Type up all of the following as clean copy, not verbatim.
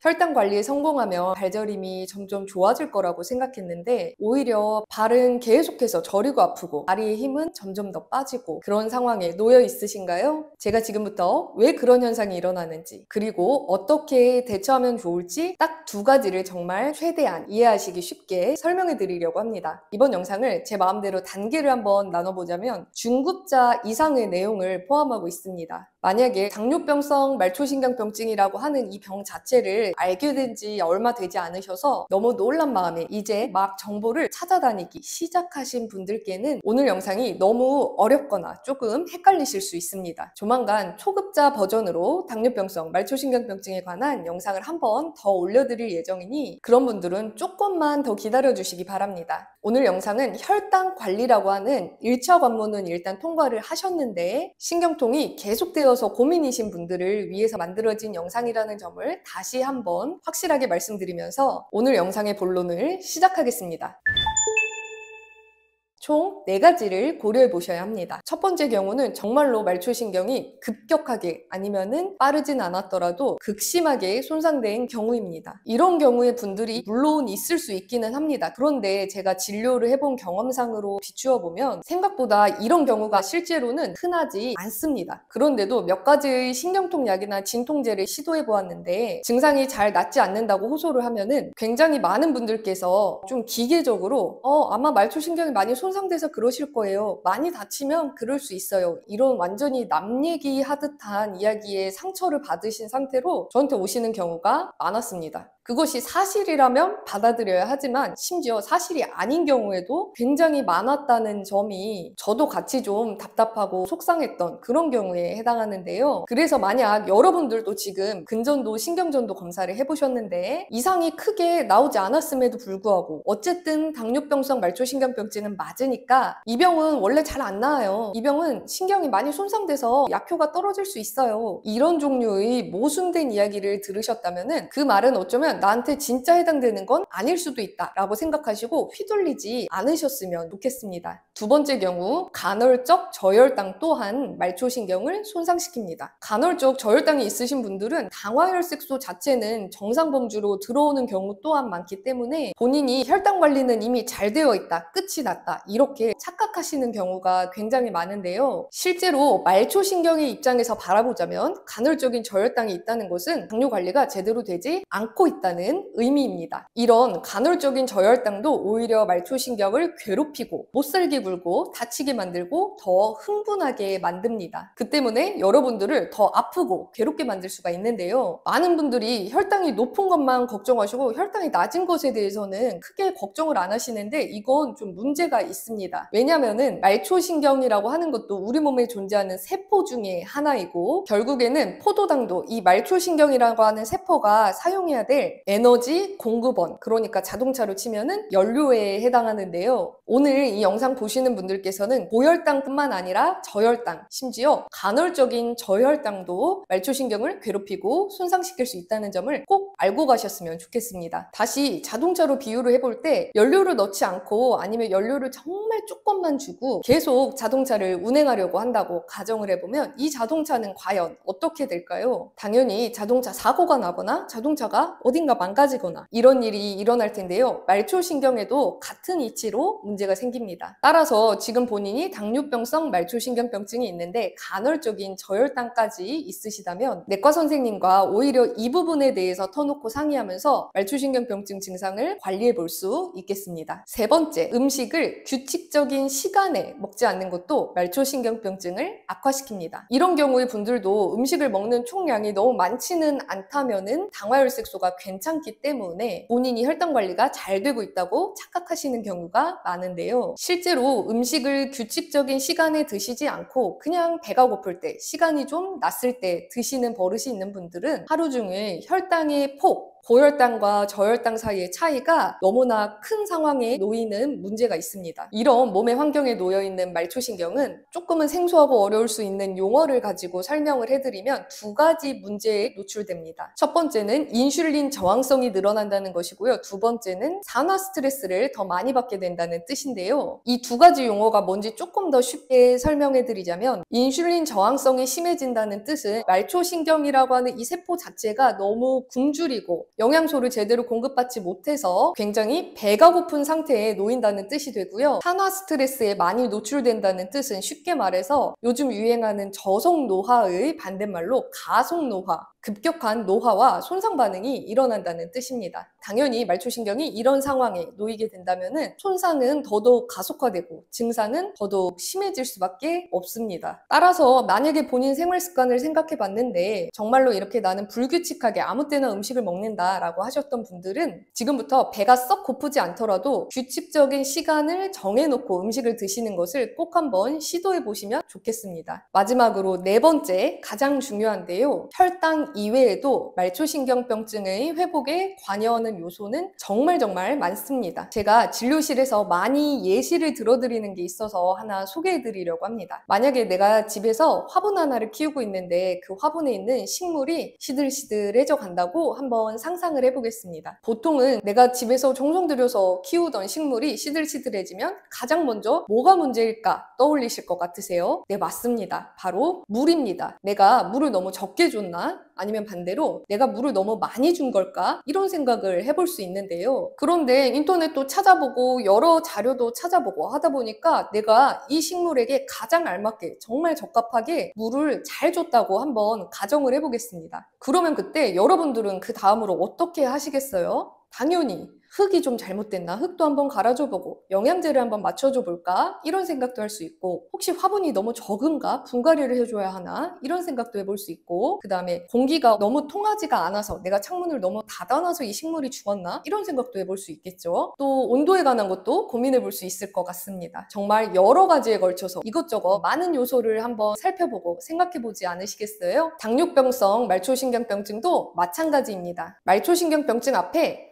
혈당 관리에 성공하면 발저림이 점점 좋아질 거라고 생각했는데 오히려 발은 계속해서 저리고 아프고 다리의 힘은 점점 더 빠지고 그런 상황에 놓여 있으신가요? 제가 지금부터 왜 그런 현상이 일어나는지 그리고 어떻게 대처하면 좋을지 딱 두 가지를 정말 최대한 이해하시기 쉽게 설명해 드리려고 합니다. 이번 영상을 제 마음대로 단계를 한번 나눠보자면 중급자 이상의 내용을 포함하고 있습니다. 만약에 당뇨병성 말초신경병증이라고 하는 이 병 자체를 알게 된 지 얼마 되지 않으셔서 너무 놀란 마음에 이제 막 정보를 찾아다니기 시작하신 분들께는 오늘 영상이 너무 어렵거나 조금 헷갈리실 수 있습니다. 조만간 초급자 버전으로 당뇨병성 말초신경병증에 관한 영상을 한번 더 올려드릴 예정이니 그런 분들은 조금만 더 기다려주시기 바랍니다. 오늘 영상은 혈당 관리라고 하는 1차 관문은 일단 통과를 하셨는데 신경통이 계속되어서 고민이신 분들을 위해서 만들어진 영상이라는 점을 다시 한번 확실하게 말씀드리면서 오늘 영상의 본론을 시작하겠습니다. 총 4가지를 고려해 보셔야 합니다. 첫 번째 경우는 정말로 말초신경이 급격하게 아니면은 빠르진 않았더라도 극심하게 손상된 경우입니다. 이런 경우의 분들이 물론 있을 수 있기는 합니다. 그런데 제가 진료를 해본 경험상으로 비추어 보면 생각보다 이런 경우가 실제로는 흔하지 않습니다. 그런데도 몇 가지의 신경통 약이나 진통제를 시도해 보았는데 증상이 잘 낫지 않는다고 호소를 하면은 굉장히 많은 분들께서 좀 기계적으로 아마 말초신경이 많이 손상돼서 그러실 거예요. 많이 다치면 그럴 수 있어요. 이런 완전히 남 얘기하듯한 이야기에 상처를 받으신 상태로 저한테 오시는 경우가 많았습니다. 그것이 사실이라면 받아들여야 하지만 심지어 사실이 아닌 경우에도 굉장히 많았다는 점이 저도 같이 좀 답답하고 속상했던 그런 경우에 해당하는데요. 그래서 만약 여러분들도 지금 근전도 신경전도 검사를 해보셨는데 이상이 크게 나오지 않았음에도 불구하고 어쨌든 당뇨병성 말초신경병증은 맞으니까 이 병은 원래 잘 안 나아요. 이 병은 신경이 많이 손상돼서 약효가 떨어질 수 있어요. 이런 종류의 모순된 이야기를 들으셨다면 그 말은 어쩌면 나한테 진짜 해당되는 건 아닐 수도 있다 라고 생각하시고 휘둘리지 않으셨으면 좋겠습니다. 두 번째 경우 간헐적 저혈당 또한 말초신경을 손상시킵니다. 간헐적 저혈당이 있으신 분들은 당화혈색소 자체는 정상 범주로 들어오는 경우 또한 많기 때문에 본인이 혈당 관리는 이미 잘 되어 있다, 끝이 났다 이렇게 착각하시는 경우가 굉장히 많은데요. 실제로 말초신경의 입장에서 바라보자면 간헐적인 저혈당이 있다는 것은 당뇨 관리가 제대로 되지 않고 있다는 의미입니다. 이런 간헐적인 저혈당도 오히려 말초신경을 괴롭히고 못살게 굴고 다치게 만들고 더 흥분하게 만듭니다. 그 때문에 여러분들을 더 아프고 괴롭게 만들 수가 있는데요. 많은 분들이 혈당이 높은 것만 걱정하시고 혈당이 낮은 것에 대해서는 크게 걱정을 안 하시는데 이건 좀 문제가 있습니다. 왜냐면은 말초신경이라고 하는 것도 우리 몸에 존재하는 세포 중에 하나이고 결국에는 포도당도 이 말초신경이라고 하는 세포가 사용해야 될 에너지 공급원, 그러니까 자동차로 치면은 연료에 해당하는데요. 오늘 이 영상 보시는 분들께서는 고혈당뿐만 아니라 저혈당, 심지어 간헐적인 저혈당도 말초신경을 괴롭히고 손상시킬 수 있다는 점을 꼭 알고 가셨으면 좋겠습니다. 다시 자동차로 비유를 해볼 때 연료를 넣지 않고 아니면 연료를 정말 조금만 주고 계속 자동차를 운행하려고 한다고 가정을 해보면 이 자동차는 과연 어떻게 될까요? 당연히 자동차 사고가 나거나 자동차가 어딘가 망가지거나 이런 일이 일어날 텐데요. 말초신경에도 같은 이치로 문제가 생깁니다. 따라서 지금 본인이 당뇨병성 말초신경병증이 있는데 간헐적인 저혈당까지 있으시다면 내과 선생님과 오히려 이 부분에 대해서 터놓고 상의하면서 말초신경병증 증상을 관리해 볼 수 있겠습니다. 세 번째, 음식을 규칙적인 시간에 먹지 않는 것도 말초신경병증을 악화시킵니다. 이런 경우에 분들도 음식을 먹는 총량이 너무 많지는 않다면은 당화혈색소가 괜찮기 때문에 본인이 혈당 관리가 잘 되고 있다고 착각하시는 경우가 많은데요. 실제로 음식을 규칙적인 시간에 드시지 않고 그냥 배가 고플 때, 시간이 좀 났을 때 드시는 버릇이 있는 분들은 하루 종일 혈당의 폭, 고혈당과 저혈당 사이의 차이가 너무나 큰 상황에 놓이는 문제가 있습니다. 이런 몸의 환경에 놓여있는 말초신경은 조금은 생소하고 어려울 수 있는 용어를 가지고 설명을 해드리면 두 가지 문제에 노출됩니다. 첫 번째는 인슐린 저항성이 늘어난다는 것이고요. 두 번째는 산화 스트레스를 더 많이 받게 된다는 뜻인데요. 이 두 가지 용어가 뭔지 조금 더 쉽게 설명해 드리자면, 인슐린 저항성이 심해진다는 뜻은 말초신경이라고 하는 이 세포 자체가 너무 굶주리고 영양소를 제대로 공급받지 못해서 굉장히 배가 고픈 상태에 놓인다는 뜻이 되고요. 산화 스트레스에 많이 노출된다는 뜻은 쉽게 말해서 요즘 유행하는 저속 노화의 반대말로 가속 노화, 급격한 노화와 손상 반응이 일어난다는 뜻입니다. 당연히 말초신경이 이런 상황에 놓이게 된다면 손상은 더더욱 가속화되고 증상은 더더욱 심해질 수밖에 없습니다. 따라서 만약에 본인 생활 습관을 생각해 봤는데 정말로 이렇게 나는 불규칙하게 아무 때나 음식을 먹는다라고 하셨던 분들은 지금부터 배가 썩 고프지 않더라도 규칙적인 시간을 정해놓고 음식을 드시는 것을 꼭 한번 시도해 보시면 좋겠습니다. 마지막으로 네 번째, 가장 중요한데요. 혈당 이외에도 말초신경병증의 회복에 관여하는 요소는 정말 많습니다. 제가 진료실에서 많이 예시를 들어드리는 게 있어서 하나 소개해드리려고 합니다. 만약에 내가 집에서 화분 하나를 키우고 있는데 그 화분에 있는 식물이 시들시들해져 간다고 한번 상상을 해보겠습니다. 보통은 내가 집에서 정성 들여서 키우던 식물이 시들시들해지면 가장 먼저 뭐가 문제일까 떠올리실 것 같으세요? 네, 맞습니다. 바로 물입니다. 내가 물을 너무 적게 줬나? 아니면 반대로 내가 물을 너무 많이 준 걸까? 이런 생각을 해볼 수 있는데요. 그런데 인터넷도 찾아보고 여러 자료도 찾아보고 하다 보니까 내가 이 식물에게 가장 알맞게 정말 적합하게 물을 잘 줬다고 한번 가정을 해보겠습니다. 그러면 그때 여러분들은 그 다음으로 어떻게 하시겠어요? 당연히 흙이 좀 잘못됐나? 흙도 한번 갈아줘 보고 영양제를 한번 맞춰줘 볼까? 이런 생각도 할 수 있고, 혹시 화분이 너무 적은가? 분갈이를 해줘야 하나? 이런 생각도 해볼 수 있고, 그 다음에 공기가 너무 통하지가 않아서 내가 창문을 너무 닫아놔서 이 식물이 죽었나? 이런 생각도 해볼 수 있겠죠. 또 온도에 관한 것도 고민해 볼 수 있을 것 같습니다. 정말 여러 가지에 걸쳐서 이것저것 많은 요소를 한번 살펴보고 생각해 보지 않으시겠어요? 당뇨병성 말초신경병증도 마찬가지입니다. 말초신경병증 앞에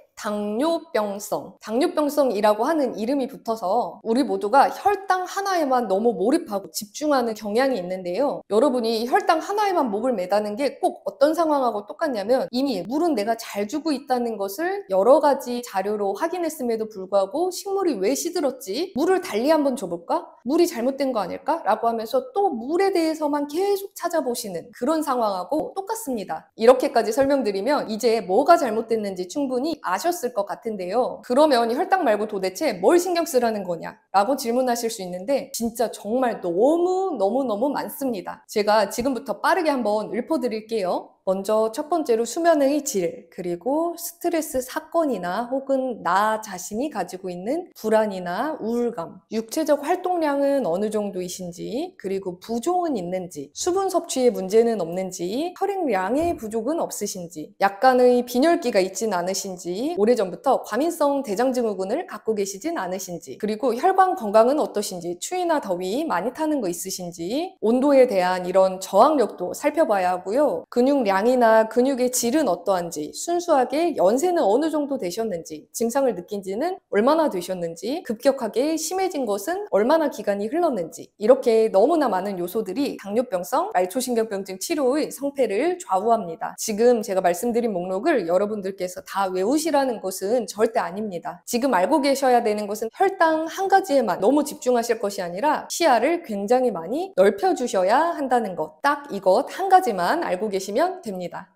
당뇨병성이라고 하는 이름이 붙어서 우리 모두가 혈당 하나에만 너무 몰입하고 집중하는 경향이 있는데요. 여러분이 혈당 하나에만 목을 매다는 게 꼭 어떤 상황하고 똑같냐면, 이미 물은 내가 잘 주고 있다는 것을 여러 가지 자료로 확인했음에도 불구하고 식물이 왜 시들었지? 물을 달리 한번 줘볼까? 물이 잘못된 거 아닐까? 라고 하면서 또 물에 대해서만 계속 찾아보시는 그런 상황하고 똑같습니다. 이렇게까지 설명드리면 이제 뭐가 잘못됐는지 충분히 아셨을 것 같은데요. 그러면 혈당 말고 도대체 뭘 신경 쓰라는 거냐? 라고 질문하실 수 있는데 진짜 정말 너무 많습니다. 제가 지금부터 빠르게 한번 읊어드릴게요. 먼저 첫 번째로 수면의 질, 그리고 스트레스 사건이나 혹은 나 자신이 가지고 있는 불안이나 우울감, 육체적 활동량은 어느 정도이신지, 그리고 부종은 있는지, 수분 섭취에 문제는 없는지, 혈액량의 부족은 없으신지, 약간의 빈혈기가 있진 않으신지, 오래전부터 과민성 대장증후군을 갖고 계시진 않으신지, 그리고 혈관 건강은 어떠신지, 추위나 더위 많이 타는 거 있으신지, 온도에 대한 이런 저항력도 살펴봐야 하고요. 근육량이나 근육의 질은 어떠한지, 순수하게 연세는 어느 정도 되셨는지, 증상을 느낀 지는 얼마나 되셨는지, 급격하게 심해진 것은 얼마나 기간이 흘렀는지, 이렇게 너무나 많은 요소들이 당뇨병성 말초신경병증 치료의 성패를 좌우합니다. 지금 제가 말씀드린 목록을 여러분들께서 다 외우시라는 것은 절대 아닙니다. 지금 알고 계셔야 되는 것은 혈당 한 가지에만 너무 집중하실 것이 아니라 시야를 굉장히 많이 넓혀주셔야 한다는 것, 딱 이것 한 가지만 알고 계시면 됩니다.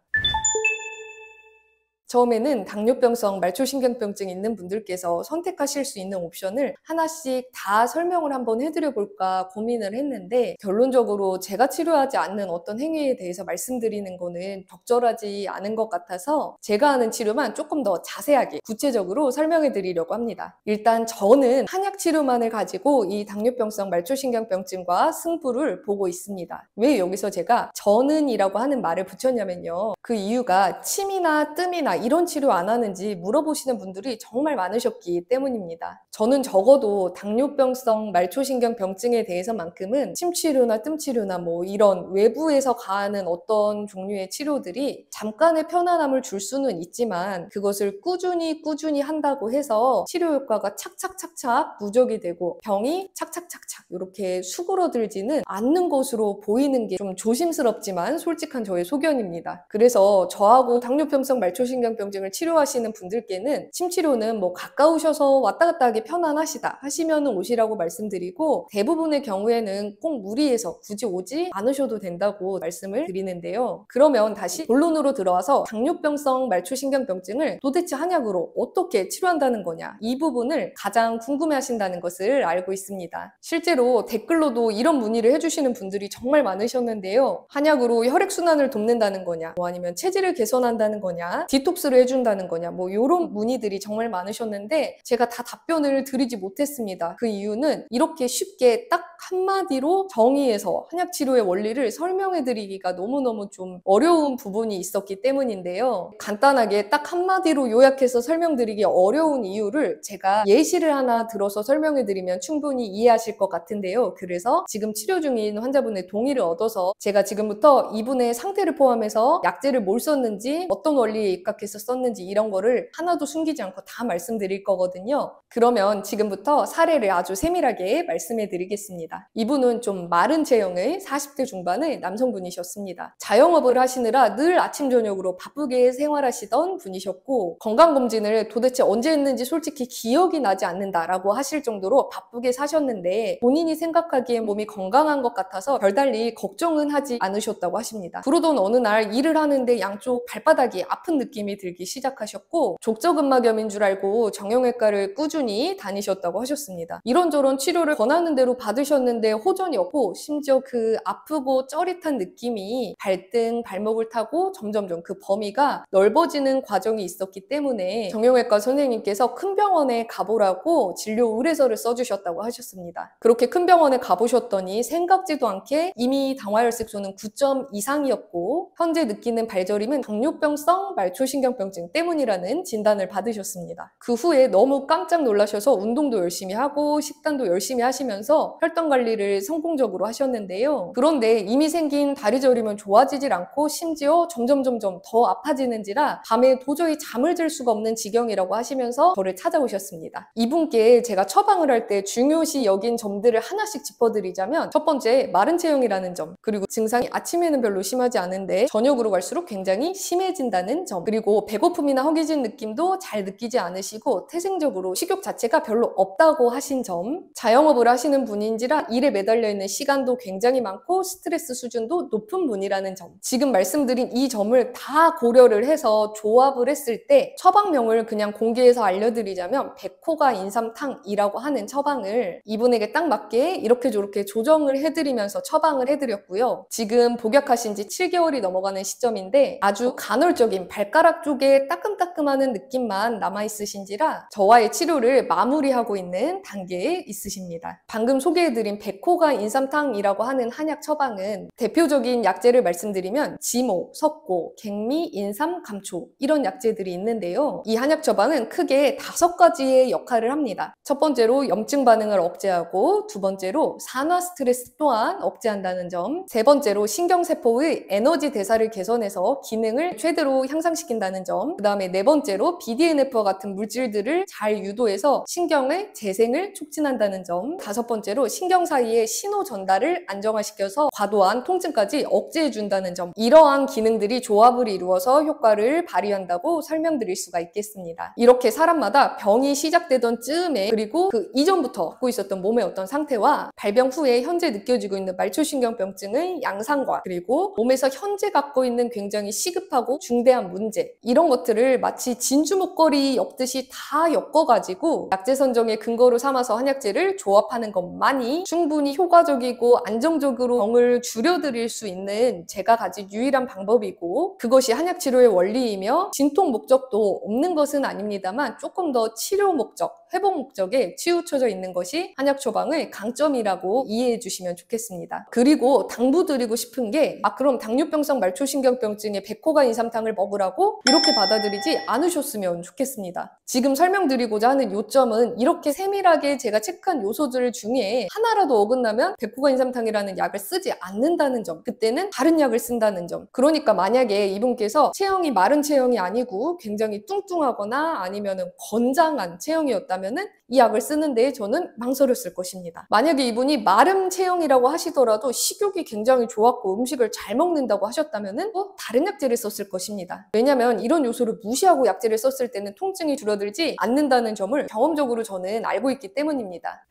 처음에는 당뇨병성 말초신경병증 있는 분들께서 선택하실 수 있는 옵션을 하나씩 다 설명을 한번 해드려 볼까 고민을 했는데, 결론적으로 제가 치료하지 않는 어떤 행위에 대해서 말씀드리는 거는 적절하지 않은 것 같아서 제가 하는 치료만 조금 더 자세하게 구체적으로 설명해 드리려고 합니다. 일단 저는 한약 치료만을 가지고 이 당뇨병성 말초신경병증과 승부를 보고 있습니다. 왜 여기서 제가 저는이라고 하는 말을 붙였냐면요, 그 이유가 침이나 뜸이나 이런 치료 안 하는지 물어보시는 분들이 정말 많으셨기 때문입니다. 저는 적어도 당뇨병성 말초신경병증에 대해서만큼은 침치료나 뜸치료나 뭐 이런 외부에서 가하는 어떤 종류의 치료들이 잠깐의 편안함을 줄 수는 있지만 그것을 꾸준히 한다고 해서 치료 효과가 착착착착 누적이 되고 병이 착착착착 이렇게 수그러들지는 않는 것으로 보이는 게 좀 조심스럽지만 솔직한 저의 소견입니다. 그래서 저하고 당뇨병성 말초신경병증을 치료하시는 분들께는 침치료는 뭐 가까우셔서 왔다 갔다 하기 편안하시다 하시면 오시라고 말씀드리고, 대부분의 경우에는 꼭 무리해서 굳이 오지 않으셔도 된다고 말씀을 드리는데요. 그러면 다시 본론으로 들어와서 당뇨병성 말초신경병증을 도대체 한약으로 어떻게 치료한다는 거냐, 이 부분을 가장 궁금해 하신다는 것을 알고 있습니다. 실제로 댓글로도 이런 문의를 해주시는 분들이 정말 많으셨는데요. 한약으로 혈액순환을 돕는다는 거냐, 뭐 아니면 체질을 개선한다는 거냐, 디톡스를 해준다는 거냐, 뭐 이런 문의들이 정말 많으셨는데 제가 다 답변을 드리지 못했습니다. 그 이유는 이렇게 쉽게 딱 한마디로 정의해서 한약치료의 원리를 설명해드리기가 너무너무 좀 어려운 부분이 있었기 때문인데요. 간단하게 딱 한마디로 요약해서 설명드리기 어려운 이유를 제가 예시를 하나 들어서 설명해드리면 충분히 이해하실 것 같은데요. 그래서 지금 치료 중인 환자분의 동의를 얻어서 제가 지금부터 이분의 상태를 포함해서 약제를 뭘 썼는지, 어떤 원리에 입각해서 썼는지 이런 거를 하나도 숨기지 않고 다 말씀드릴 거거든요. 그러면 지금부터 사례를 아주 세밀하게 말씀해 드리겠습니다. 이분은 좀 마른 체형의 40대 중반의 남성분이셨습니다. 자영업을 하시느라 늘 아침 저녁으로 바쁘게 생활하시던 분이셨고, 건강검진을 도대체 언제 했는지 솔직히 기억이 나지 않는다라고 하실 정도로 바쁘게 사셨는데 본인이 생각하기엔 몸이 건강한 것 같아서 별달리 걱정은 하지 않으셨다고 하십니다. 그러던 어느 날 일을 하는데 양쪽 발바닥이 아픈 느낌이 들기 시작하셨고 족저근막염인 줄 알고 정형외과를 꾸준히 다니셨다고 하셨습니다. 이런저런 치료를 권하는 대로 받으셨는데 호전이 없고, 심지어 그 아프고 쩌릿한 느낌이 발등, 발목을 타고 점점점 그 범위가 넓어지는 과정이 있었기 때문에 정형외과 선생님께서 큰 병원에 가보라고 진료 의뢰서를 써주셨다고 하셨습니다. 그렇게 큰 병원에 가보셨더니 생각지도 않게 이미 당화혈색소는 9점 이상이었고 현재 느끼는 발저림은 당뇨병성 말초신경병증 때문이라는 진단을 받으셨습니다. 그 후에 너무 깜짝 놀라셔서 운동도 열심히 하고 식단도 열심히 하시면서 혈당 관리를 성공적으로 하셨는데요. 그런데 이미 생긴 다리 저림은 좋아지질 않고 심지어 점점 더 아파지는지라 밤에 도저히 잠을 들 수가 없는 지경이라고 하시면서 저를 찾아오셨습니다. 이분께 제가 처방을 할 때 중요시 여긴 점들을 하나씩 짚어드리자면, 첫 번째, 마른 체형이라는 점, 그리고 증상이 아침에는 별로 심하지 않은데 저녁으로 갈수록 굉장히 심해진다는 점, 그리고 배고픔이나 허기진 느낌도 잘 느끼지 않으시고 태생적으로 식욕 자체가 별로 없다고 하신 점, 자영업을 하시는 분인지라 일에 매달려 있는 시간도 굉장히 많고 스트레스 수준도 높은 분이라는 점, 지금 말씀드린 이 점을 다 고려를 해서 조합을 했을 때 처방명을 그냥 공개해서 알려드리자면 백호가 인삼탕이라고 하는 처방을 이분에게 딱 맞게 이렇게 저렇게 조정을 해드리면서 처방을 해드렸고요. 지금 복약하신 지 7개월이 넘어가는 시점인데 아주 간헐적인 발가락 쪽에 따끔따끔하는 느낌만 남아있으신지라 저와의 치료를 마무리하고 있는 단계에 있으십니다. 방금 소개해드린 백호가 인삼탕이라고 하는 한약 처방은 대표적인 약재를 말씀드리면 지모, 석고, 갱미, 인삼, 감초 이런 약재들이 있는데요. 이 한약 처방은 크게 5가지의 역할을 합니다. 첫 번째로 염증 반응을 억제하고, 두 번째로 산화 스트레스 또한 억제한다는 점, 세 번째로 신경세포의 에너지 대사를 개선해서 기능을 최대로 향상시킨다는 점, 그 다음에 네 번째로 BDNF와 같은 물질들을 잘 유도해서 신경의 재생을 촉진한다는 점, 다섯 번째로 신경 사이의 신호 전달을 안정화시켜서 과도한 통증까지 억제해준다는 점, 이러한 기능들이 조합을 이루어서 효과를 발휘한다고 설명드릴 수가 있겠습니다. 이렇게 사람마다 병이 시작되던 즈음에, 그리고 그 이전부터 갖고 있었던 몸의 어떤 상태와 발병 후에 현재 느껴지고 있는 말초신경병증의 양상과, 그리고 몸에서 현재 갖고 있는 굉장히 시급하고 중대한 문제, 이런 것들을 마치 진주목걸이 엮듯이 다 엮어가지고 약재 선정의 근거로 삼아서 한약재를 조합하는 것만이 충분히 효과적이고 안정적으로 병을 줄여드릴 수 있는 제가 가진 유일한 방법이고, 그것이 한약치료의 원리이며 진통 목적도 없는 것은 아닙니다만 조금 더 치료 목적, 회복 목적에 치우쳐져 있는 것이 한약 처방의 강점이라고 이해해 주시면 좋겠습니다. 그리고 당부드리고 싶은 게, 그럼 당뇨병성 말초신경병증에 백호가 인삼탕을 먹으라고 이렇게 받아들이지 않으셨으면 좋겠습니다. 지금 설명드리고자 하는 요점은 이렇게 세밀하게 제가 체크한 요소들 중에 하나라도 어긋나면 백호가 인삼탕이라는 약을 쓰지 않는다는 점, 그때는 다른 약을 쓴다는 점. 그러니까 만약에 이분께서 체형이 마른 체형이 아니고 굉장히 뚱뚱하거나 아니면은 건장한 체형이었다면은 이 약을 쓰는데 저는 망설였을 것입니다. 만약에 이분이 마름 체형이라고 하시더라도 식욕이 굉장히 좋았고 음식을 잘 먹는다고 하셨다면은 또 다른 약제를 썼을 것입니다. 왜냐면 이런 요소를 무시하고 약제를 썼을 때는 통증이 줄어들지 않는다는 점을 경험적으로 저는 알고 있기 때문입니다.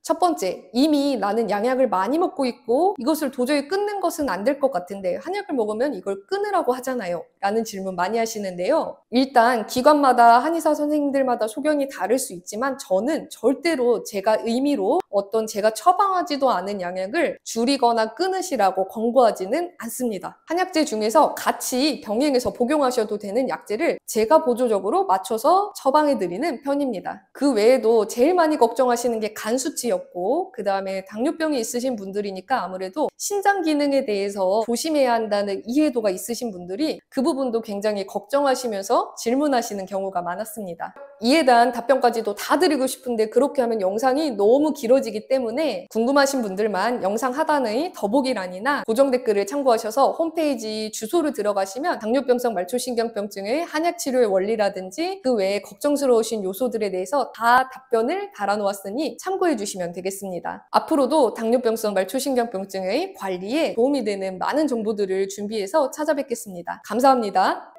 첫 번째, 이미 나는 양약을 많이 먹고 있고 이것을 도저히 끊는 것은 안 될 것 같은데 한약을 먹으면 이걸 끊으라고 하잖아요 라는 질문 많이 하시는데요. 일단 기관마다 한의사 선생님들마다 소견이 다를 수 있지만 저는 절대로 제가 의미로 어떤 제가 처방하지도 않은 양약을 줄이거나 끊으시라고 권고하지는 않습니다. 한약재 중에서 같이 병행해서 복용하셔도 되는 약재를 제가 보조적으로 맞춰서 처방해드리는 편입니다. 그 외에도 제일 많이 걱정하시는 게 간 수치였고 그 다음에 당뇨병이 있으신 분들이니까 아무래도 신장 기능에 대해서 조심해야 한다는 이해도가 있으신 분들이 그 부분도 굉장히 걱정하시면서 질문하시는 경우가 많았습니다. 이에 대한 답변까지도 다 드리고 싶은데 그렇게 하면 영상이 너무 길어지기 때문에 궁금하신 분들만 영상 하단의 더보기란이나 고정 댓글을 참고하셔서 홈페이지 주소를 들어가시면 당뇨병성 말초신경병증의 한약치료의 원리라든지 그 외에 걱정스러우신 요소들에 대해서 다 답변을 달아놓았으니 참고해 주시면 되겠습니다. 앞으로도 당뇨병성 말초신경병증의 관리에 도움이 되는 많은 정보들을 준비해서 찾아뵙겠습니다. 감사합니다.